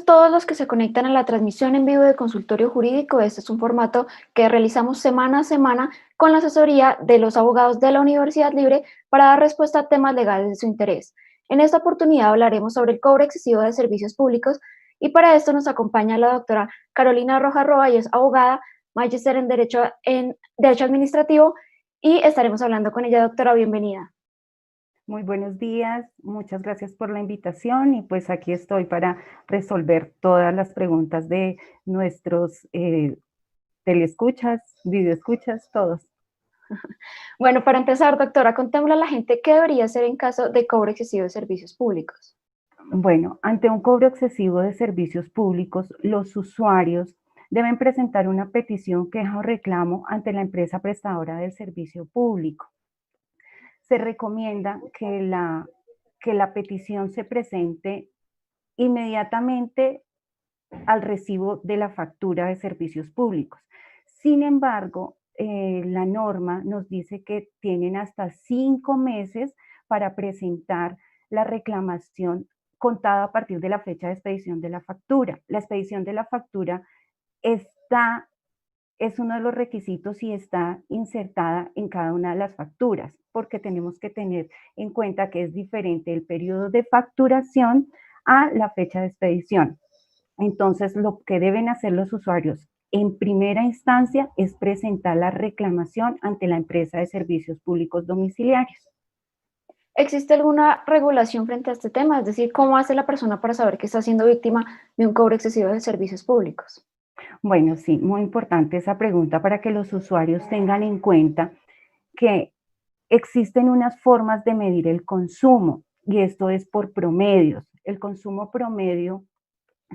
a todos los que se conectan a la transmisión en vivo de Consultorio Jurídico. Este es un formato que realizamos semana a semana con la asesoría de los abogados de la Universidad Libre para dar respuesta a temas legales de su interés. En esta oportunidad hablaremos sobre el cobro excesivo de servicios públicos y para esto nos acompaña la doctora Carolina Rojas Roa, ella es abogada, magíster en Derecho Administrativo y estaremos hablando con ella. Doctora, bienvenida. Muy buenos días, muchas gracias por la invitación y pues aquí estoy para resolver todas las preguntas de nuestros teleescuchas, videoescuchas, todos. Bueno, para empezar, doctora, contémosle a la gente qué debería hacer en caso de cobro excesivo de servicios públicos. Bueno, ante un cobro excesivo de servicios públicos, los usuarios deben presentar una petición, queja o reclamo ante la empresa prestadora del servicio público. Se recomienda que la petición se presente inmediatamente al recibo de la factura de servicios públicos. Sin embargo, la norma nos dice que tienen hasta 5 meses para presentar la reclamación contada a partir de la fecha de expedición de la factura. La expedición de la factura es uno de los requisitos y está insertada en cada una de las facturas, porque tenemos que tener en cuenta que es diferente el periodo de facturación a la fecha de expedición. Entonces, lo que deben hacer los usuarios en primera instancia es presentar la reclamación ante la empresa de servicios públicos domiciliarios. ¿Existe alguna regulación frente a este tema? Es decir, ¿cómo hace la persona para saber que está siendo víctima de un cobro excesivo de servicios públicos? Bueno, sí, muy importante esa pregunta para que los usuarios tengan en cuenta que existen unas formas de medir el consumo y esto es por promedios. El consumo promedio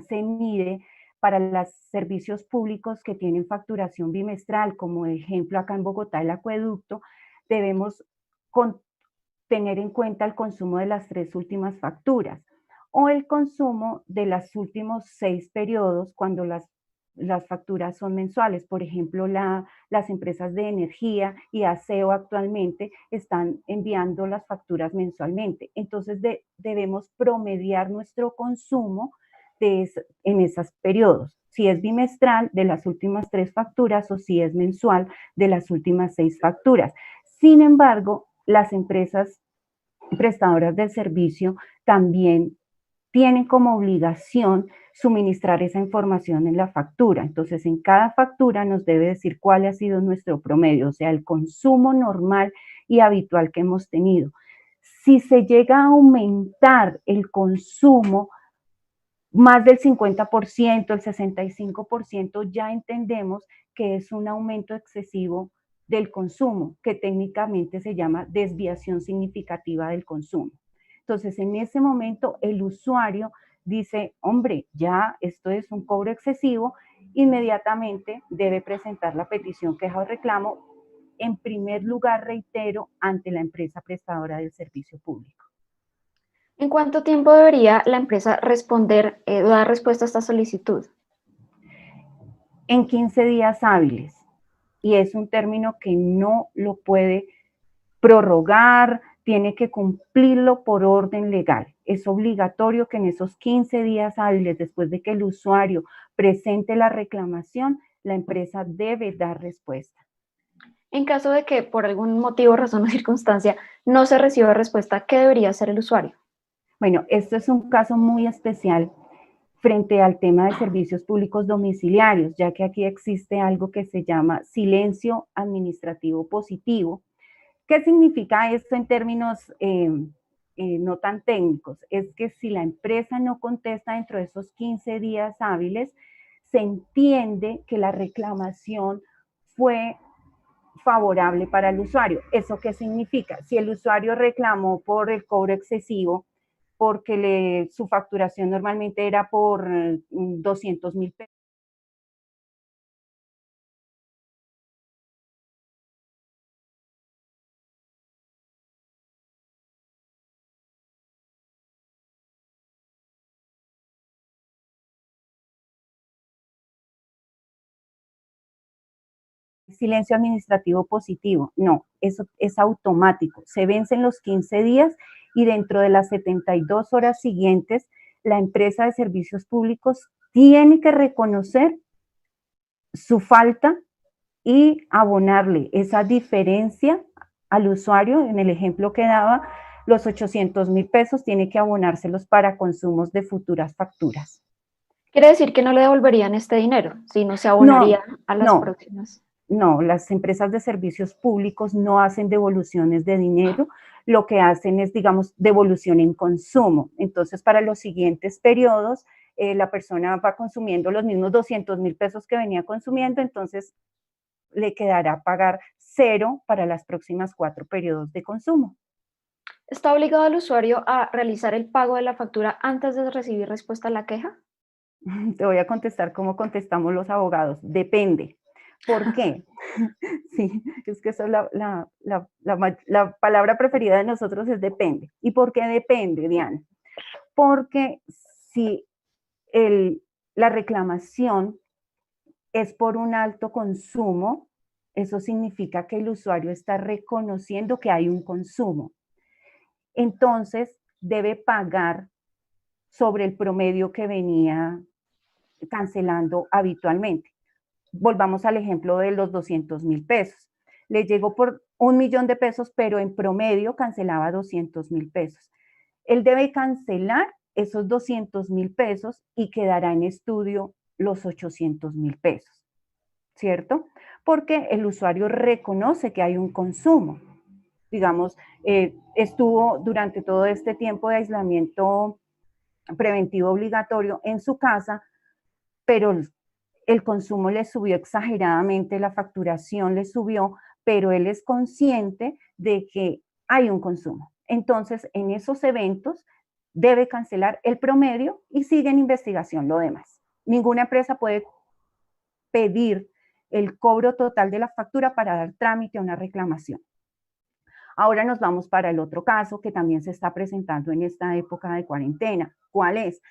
se mide para los servicios públicos que tienen facturación bimestral, como ejemplo acá en Bogotá el acueducto, debemos tener en cuenta el consumo de las 3 últimas facturas o el consumo de los últimos 6 periodos cuando las facturas son mensuales. Por ejemplo, las empresas de energía y aseo actualmente están enviando las facturas mensualmente. Entonces debemos promediar nuestro consumo en esos periodos. Si es bimestral, de las últimas 3 facturas o si es mensual, de las últimas 6 facturas. Sin embargo, las empresas prestadoras del servicio también tienen como obligación suministrar esa información en la factura. Entonces, en cada factura nos debe decir cuál ha sido nuestro promedio, o sea, el consumo normal y habitual que hemos tenido. Si se llega a aumentar el consumo más del 50%, el 65%, ya entendemos que es un aumento excesivo del consumo, que técnicamente se llama desviación significativa del consumo. Entonces, en ese momento, el usuario dice, hombre, ya esto es un cobro excesivo, inmediatamente debe presentar la petición, queja o reclamo, en primer lugar, reitero, ante la empresa prestadora del servicio público. ¿En cuánto tiempo debería la empresa responder o dar respuesta a esta solicitud? En 15 días hábiles. Y es un término que no lo puede prorrogar, tiene que cumplirlo por orden legal. Es obligatorio que en esos 15 días hábiles, después de que el usuario presente la reclamación, la empresa debe dar respuesta. En caso de que por algún motivo, razón o circunstancia no se reciba respuesta, ¿qué debería hacer el usuario? Bueno, esto es un caso muy especial frente al tema de servicios públicos domiciliarios, ya que aquí existe algo que se llama silencio administrativo positivo. ¿Qué significa esto en términos no tan técnicos? Es que si la empresa no contesta dentro de esos 15 días hábiles, se entiende que la reclamación fue favorable para el usuario. ¿Eso qué significa? Si el usuario reclamó por el cobro excesivo, porque su facturación normalmente era por 200.000 pesos, silencio administrativo positivo. No, eso es automático. Se vencen los 15 días y dentro de las 72 horas siguientes la empresa de servicios públicos tiene que reconocer su falta y abonarle esa diferencia al usuario. En el ejemplo que daba, los 800.000 pesos tiene que abonárselos para consumos de futuras facturas. Quiere decir que no le devolverían este dinero, sino se abonaría No, a las no, próximas. no, las empresas de servicios públicos no hacen devoluciones de dinero, lo que hacen es, digamos, devolución en consumo. Entonces, para los siguientes periodos, la persona va consumiendo los mismos 200.000 pesos que venía consumiendo, entonces le quedará pagar cero para las próximas 4 periodos de consumo. ¿Está obligado el usuario a realizar el pago de la factura antes de recibir respuesta a la queja? Te voy a contestar como contestamos los abogados. Depende. ¿Por qué? Sí, es que esa es la palabra preferida de nosotros es depende. ¿Y por qué depende, Diana? Porque si el, la reclamación es por un alto consumo, eso significa que el usuario está reconociendo que hay un consumo. Entonces, debe pagar sobre el promedio que venía cancelando habitualmente. Volvamos al ejemplo de los 200.000 pesos. Le llegó por 1.000.000 de pesos, pero en promedio cancelaba 200.000 pesos. Él debe cancelar esos 200.000 pesos y quedará en estudio los 800.000 pesos, ¿cierto? Porque el usuario reconoce que hay un consumo. Digamos, estuvo durante todo este tiempo de aislamiento preventivo obligatorio en su casa, pero el consumo le subió exageradamente, la facturación le subió, pero él es consciente de que hay un consumo. Entonces, en esos eventos debe cancelar el promedio y sigue en investigación lo demás. Ninguna empresa puede pedir el cobro total de la factura para dar trámite a una reclamación. Ahora nos vamos para el otro caso que también se está presentando en esta época de cuarentena. ¿Cuál es?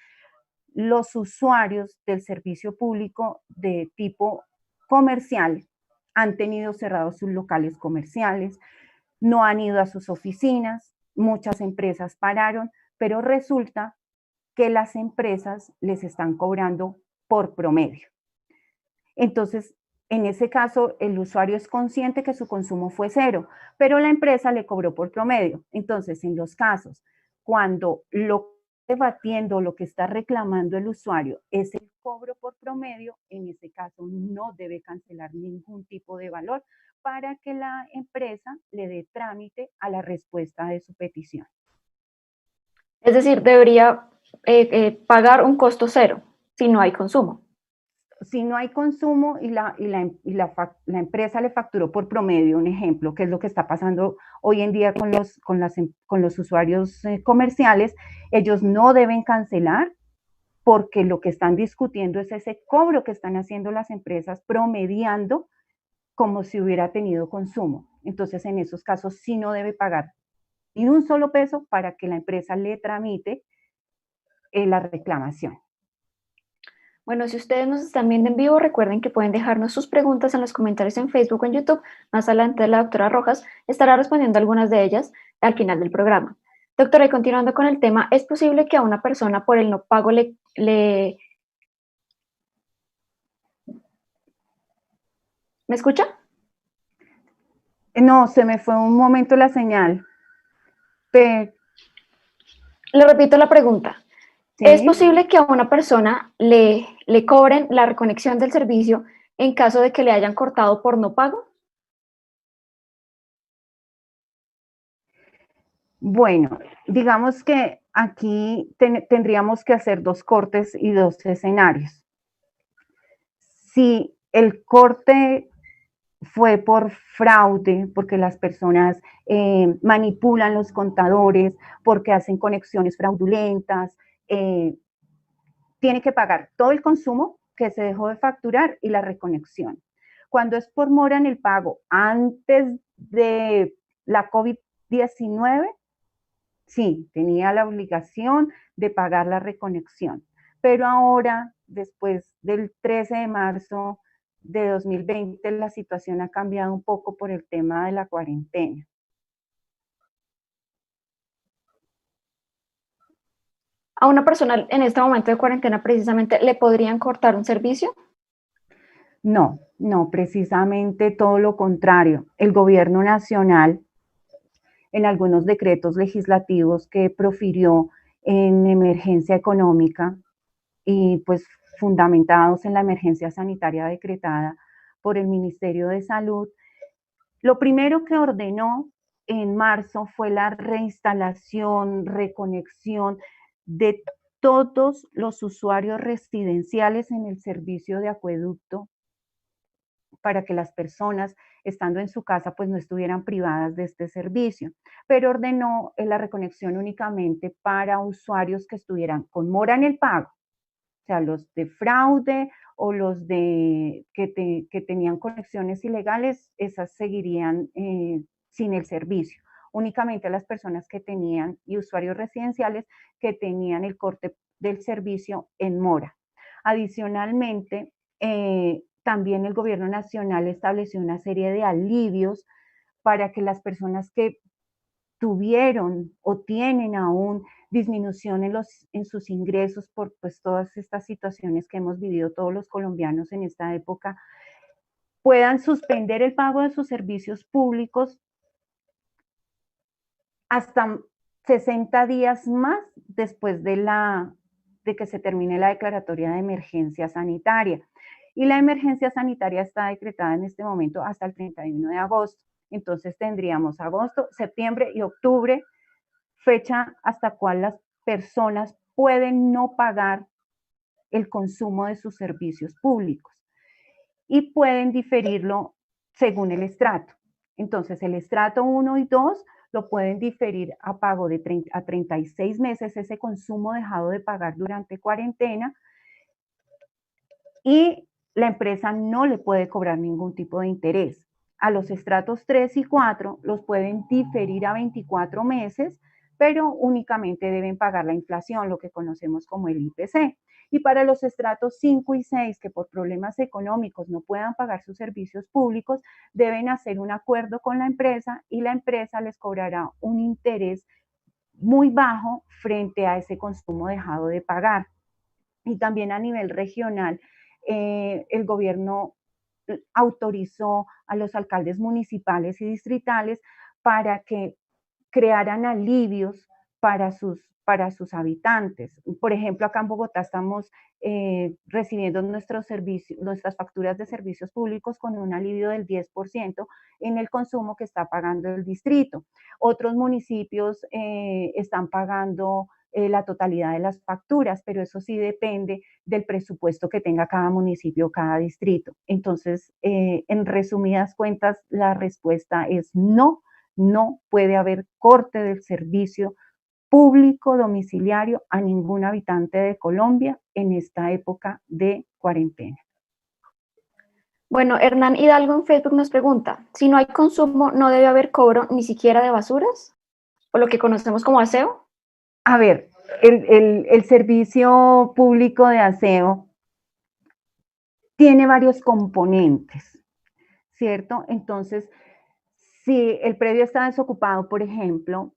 Los usuarios del servicio público de tipo comercial han tenido cerrados sus locales comerciales, no han ido a sus oficinas, muchas empresas pararon, pero resulta que las empresas les están cobrando por promedio. Entonces, en ese caso, el usuario es consciente que su consumo fue cero, pero la empresa le cobró por promedio. Entonces, en los casos, cuando lo debatiendo, lo que está reclamando el usuario es el cobro por promedio, en ese caso no debe cancelar ningún tipo de valor para que la empresa le dé trámite a la respuesta de su petición. Es decir, debería pagar un costo cero si no hay consumo. Si no hay consumo y la empresa le facturó por promedio, un ejemplo, que es lo que está pasando hoy en día con los usuarios comerciales, ellos no deben cancelar porque lo que están discutiendo es ese cobro que están haciendo las empresas promediando como si hubiera tenido consumo. Entonces, en esos casos sí no debe pagar ni un solo peso para que la empresa le tramite la reclamación. Bueno, si ustedes nos están viendo en vivo, recuerden que pueden dejarnos sus preguntas en los comentarios en Facebook o en YouTube. Más adelante la doctora Rojas estará respondiendo algunas de ellas al final del programa. Doctora, y continuando con el tema, ¿es posible que a una persona por el no pago ¿Me escucha? No, se me fue un momento la señal. Pero, Le repito la pregunta. ¿Es ¿sí? posible que a una persona le cobren la reconexión del servicio en caso de que le hayan cortado por no pago? Bueno, digamos que aquí tendríamos que hacer dos cortes y dos escenarios. Si el corte fue por fraude, porque las personas manipulan los contadores, porque hacen conexiones fraudulentas, tiene que pagar todo el consumo que se dejó de facturar y la reconexión. Cuando es por mora en el pago antes de la COVID-19, sí, tenía la obligación de pagar la reconexión. Pero ahora, después del 13 de marzo de 2020, la situación ha cambiado un poco por el tema de la cuarentena. ¿A una persona en este momento de cuarentena precisamente le podrían cortar un servicio? No, no, precisamente todo lo contrario. El gobierno nacional, en algunos decretos legislativos que profirió en emergencia económica y pues fundamentados en la emergencia sanitaria decretada por el Ministerio de Salud, lo primero que ordenó en marzo fue la reinstalación, reconexión de todos los usuarios residenciales en el servicio de acueducto para que las personas, estando en su casa, pues no estuvieran privadas de este servicio, pero ordenó la reconexión únicamente para usuarios que estuvieran con mora en el pago, o sea, los de fraude o los que tenían conexiones ilegales, esas seguirían sin el servicio. Únicamente las personas que tenían y usuarios residenciales que tenían el corte del servicio en mora. Adicionalmente, también el gobierno nacional estableció una serie de alivios para que las personas que tuvieron o tienen aún disminución en sus ingresos por pues, todas estas situaciones que hemos vivido todos los colombianos en esta época, puedan suspender el pago de sus servicios públicos hasta 60 días más después de que se termine la declaratoria de emergencia sanitaria. Y la emergencia sanitaria está decretada en este momento hasta el 31 de agosto. Entonces tendríamos agosto, septiembre y octubre, fecha hasta cual las personas pueden no pagar el consumo de sus servicios públicos y pueden diferirlo según el estrato. Entonces, el estrato 1 y 2 lo pueden diferir a pago de 30 a 36 meses, ese consumo dejado de pagar durante cuarentena, y la empresa no le puede cobrar ningún tipo de interés. A los estratos 3 y 4 los pueden diferir a 24 meses, pero únicamente deben pagar la inflación, lo que conocemos como el IPC. Y para los estratos 5 y 6, que por problemas económicos no puedan pagar sus servicios públicos, deben hacer un acuerdo con la empresa y la empresa les cobrará un interés muy bajo frente a ese consumo dejado de pagar. Y también a nivel regional, el gobierno autorizó a los alcaldes municipales y distritales para que crearan alivios para sus habitantes. Por ejemplo, acá en Bogotá estamos recibiendo nuestras facturas de servicios públicos con un alivio del 10% en el consumo que está pagando el distrito. Otros municipios están pagando la totalidad de las facturas, pero eso sí depende del presupuesto que tenga cada municipio, cada distrito. Entonces, en resumidas cuentas, la respuesta es no, no puede haber corte del servicio público domiciliario a ningún habitante de Colombia en esta época de cuarentena. Bueno, Hernán Hidalgo en Facebook nos pregunta, si no hay consumo, ¿no debe haber cobro ni siquiera de basuras? O lo que conocemos como aseo. A ver, el servicio público de aseo tiene varios componentes, ¿cierto? Entonces, si el predio está desocupado, por ejemplo,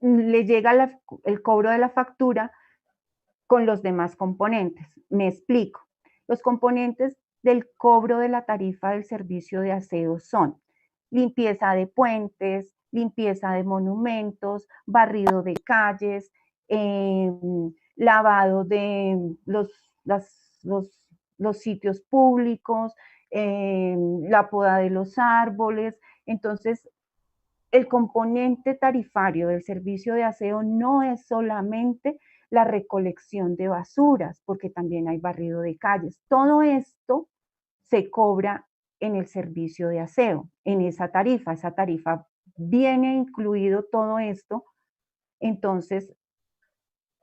le llega el cobro de la factura con los demás componentes. Me explico. Los componentes del cobro de la tarifa del servicio de aseo son limpieza de puentes, limpieza de monumentos, barrido de calles, lavado de los sitios públicos, la poda de los árboles. Entonces, el componente tarifario del servicio de aseo no es solamente la recolección de basuras, porque también hay barrido de calles. Todo esto se cobra en el servicio de aseo, en esa tarifa. Esa tarifa viene incluido todo esto. Entonces,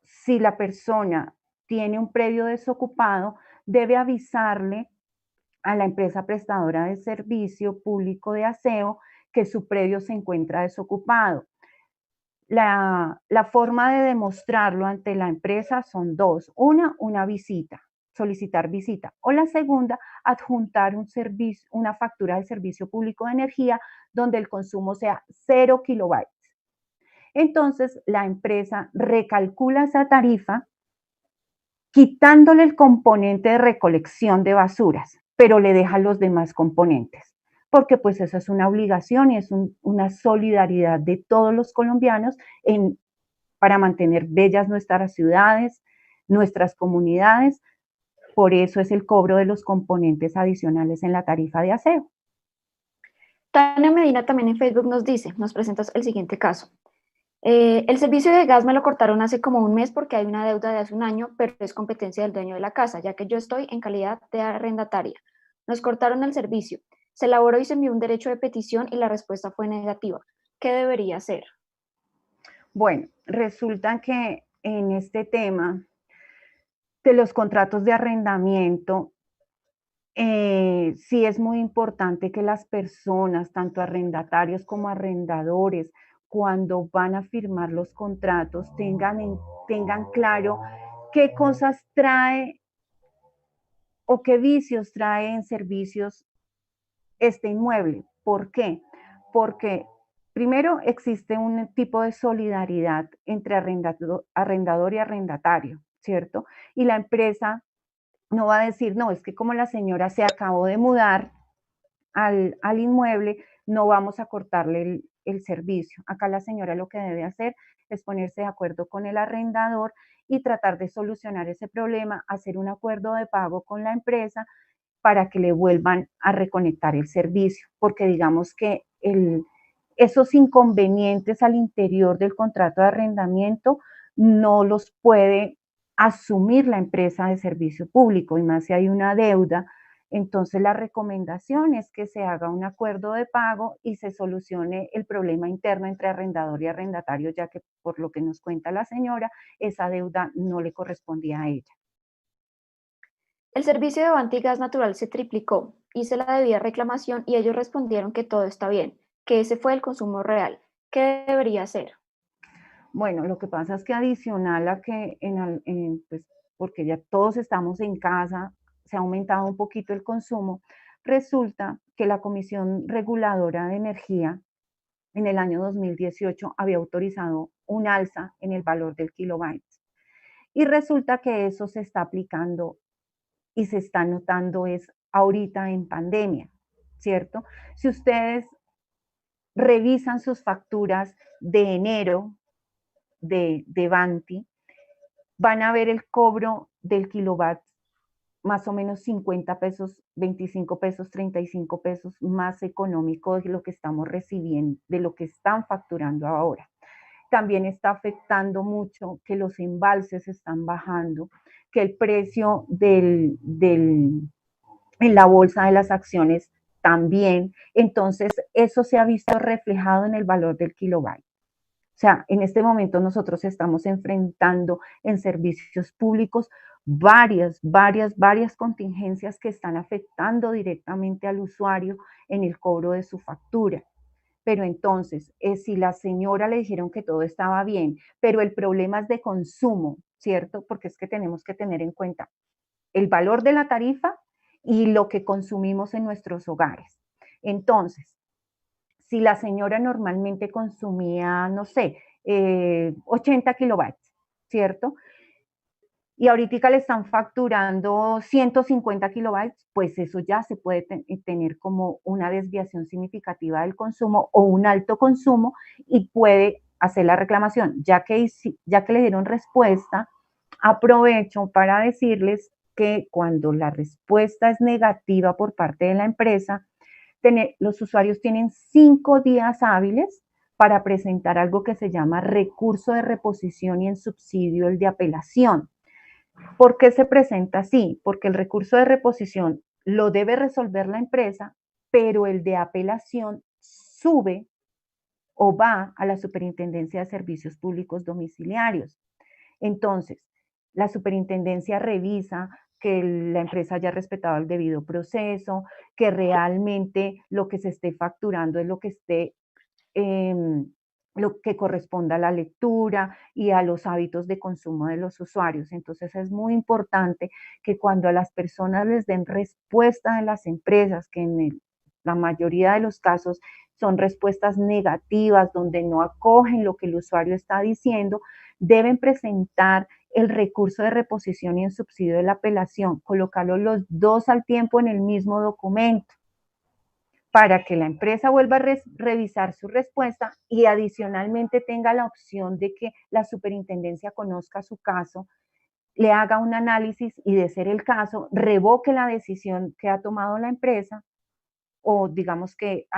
si la persona tiene un predio desocupado, debe avisarle a la empresa prestadora de servicio público de aseo que su predio se encuentra desocupado. La forma de demostrarlo ante la empresa son dos. Una visita, solicitar visita. O la segunda, adjuntar una factura del servicio público de energía donde el consumo sea 0 kilobytes. Entonces, la empresa recalcula esa tarifa quitándole el componente de recolección de basuras, pero le deja los demás componentes, porque pues esa es una obligación y es una solidaridad de todos los colombianos para mantener bellas nuestras ciudades, nuestras comunidades. Por eso es el cobro de los componentes adicionales en la tarifa de aseo. Tania Medina también en Facebook nos dice, nos presentas el siguiente caso. El servicio de gas me lo cortaron hace como un mes porque hay una deuda de hace un año, pero es competencia del dueño de la casa, ya que yo estoy en calidad de arrendataria. Nos cortaron el servicio. Se elaboró y se envió un derecho de petición y la respuesta fue negativa. ¿Qué debería hacer? Bueno, resulta que en este tema de los contratos de arrendamiento, sí es muy importante que las personas, tanto arrendatarios como arrendadores, cuando van a firmar los contratos, tengan claro qué cosas trae o qué vicios trae en servicios este inmueble. ¿Por qué? Porque primero existe un tipo de solidaridad entre arrendador y arrendatario, ¿cierto? Y la empresa no va a decir, no, es que como la señora se acabó de mudar al inmueble, no vamos a cortarle el servicio. Acá la señora lo que debe hacer es ponerse de acuerdo con el arrendador y tratar de solucionar ese problema, hacer un acuerdo de pago con la empresa para que le vuelvan a reconectar el servicio, porque digamos que esos inconvenientes al interior del contrato de arrendamiento no los puede asumir la empresa de servicio público, y más si hay una deuda. Entonces la recomendación es que se haga un acuerdo de pago y se solucione el problema interno entre arrendador y arrendatario, ya que por lo que nos cuenta la señora, esa deuda no le correspondía a ella. El servicio de Avanti Gas Natural se triplicó. Hice la debida reclamación y ellos respondieron que todo está bien, que ese fue el consumo real. ¿Qué debería hacer? Bueno, lo que pasa es que adicional a que pues, porque ya todos estamos en casa, se ha aumentado un poquito el consumo, resulta que la Comisión Reguladora de Energía en el año 2018 había autorizado un alza en el valor del kilobyte. Y resulta que eso se está aplicando y se está notando es ahorita en pandemia, ¿cierto? Si ustedes revisan sus facturas de enero de Banti, van a ver el cobro del kilowatt más o menos 50 pesos, 25 pesos, 35 pesos más económico de lo que estamos recibiendo, de lo que están facturando ahora. También está afectando mucho que los embalses están bajando, que el precio en la bolsa de las acciones también. Entonces, eso se ha visto reflejado en el valor del kilobyte. O sea, en este momento nosotros estamos enfrentando en servicios públicos varias contingencias que están afectando directamente al usuario en el cobro de su factura. Pero entonces, si la señora le dijeron que todo estaba bien, pero el problema es de consumo, ¿cierto? Porque es que tenemos que tener en cuenta el valor de la tarifa y lo que consumimos en nuestros hogares. Entonces, si la señora normalmente consumía, no sé, 80 kilobytes, ¿cierto? Y ahorita le están facturando 150 kilobytes, pues eso ya se puede tener como una desviación significativa del consumo o un alto consumo y puede hacer la reclamación. Ya que le dieron respuesta, aprovecho para decirles que cuando la respuesta es negativa por parte de la empresa, los usuarios tienen 5 días hábiles para presentar algo que se llama recurso de reposición y en subsidio el de apelación. ¿Por qué se presenta así? Porque el recurso de reposición lo debe resolver la empresa, pero el de apelación sube o va a la Superintendencia de Servicios Públicos Domiciliarios. Entonces, la superintendencia revisa que la empresa haya respetado el debido proceso, que realmente lo que se esté facturando es lo que esté, eh, lo que corresponda a la lectura y a los hábitos de consumo de los usuarios. Entonces es muy importante que cuando a las personas les den respuesta de las empresas, que la mayoría de los casos son respuestas negativas, donde no acogen lo que el usuario está diciendo, deben presentar el recurso de reposición y el subsidio de la apelación, colocarlos los dos al tiempo en el mismo documento para que la empresa vuelva a revisar su respuesta y adicionalmente tenga la opción de que la superintendencia conozca su caso, le haga un análisis y, de ser el caso, revoque la decisión que ha tomado la empresa, o digamos que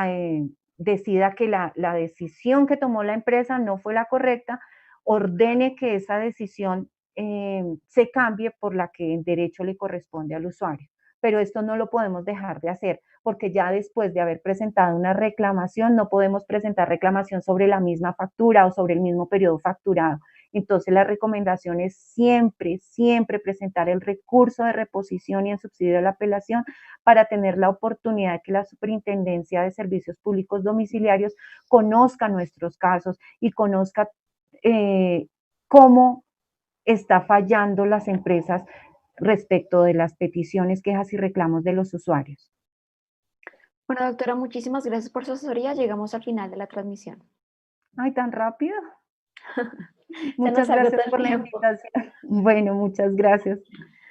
decida que la decisión que tomó la empresa no fue la correcta, ordene que esa decisión se cambie por la que en derecho le corresponde al usuario. Pero esto no lo podemos dejar de hacer, porque ya después de haber presentado una reclamación, no podemos presentar reclamación sobre la misma factura o sobre el mismo periodo facturado. Entonces, la recomendación es siempre, siempre presentar el recurso de reposición y el subsidio de la apelación para tener la oportunidad de que la Superintendencia de Servicios Públicos Domiciliarios conozca nuestros casos y conozca cómo está fallando las empresas respecto de las peticiones, quejas y reclamos de los usuarios. Bueno, doctora, muchísimas gracias por su asesoría. Llegamos al final de la transmisión. Ay, tan rápido. Se nos Muchas agotó gracias el por la tiempo. invitación. Bueno, muchas gracias.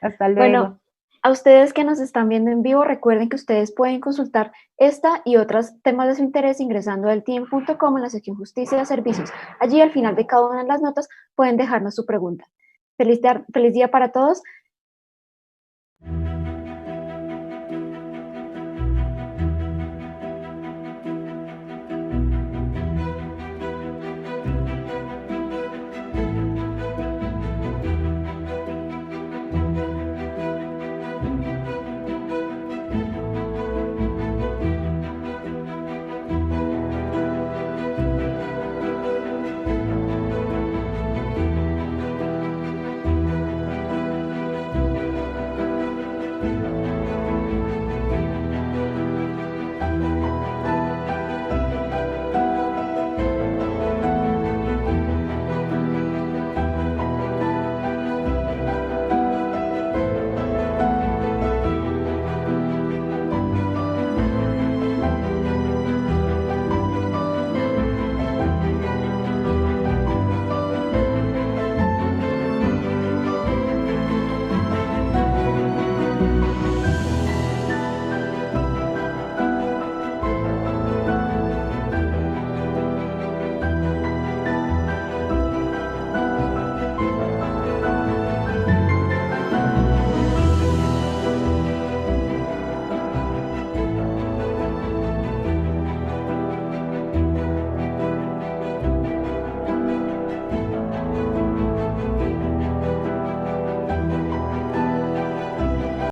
Hasta luego. Bueno, a ustedes que nos están viendo en vivo, recuerden que ustedes pueden consultar esta y otros temas de su interés ingresando a elteam.com en la sección Justicia y Servicios. Allí, al final de cada una de las notas, pueden dejarnos su pregunta. Feliz día para todos.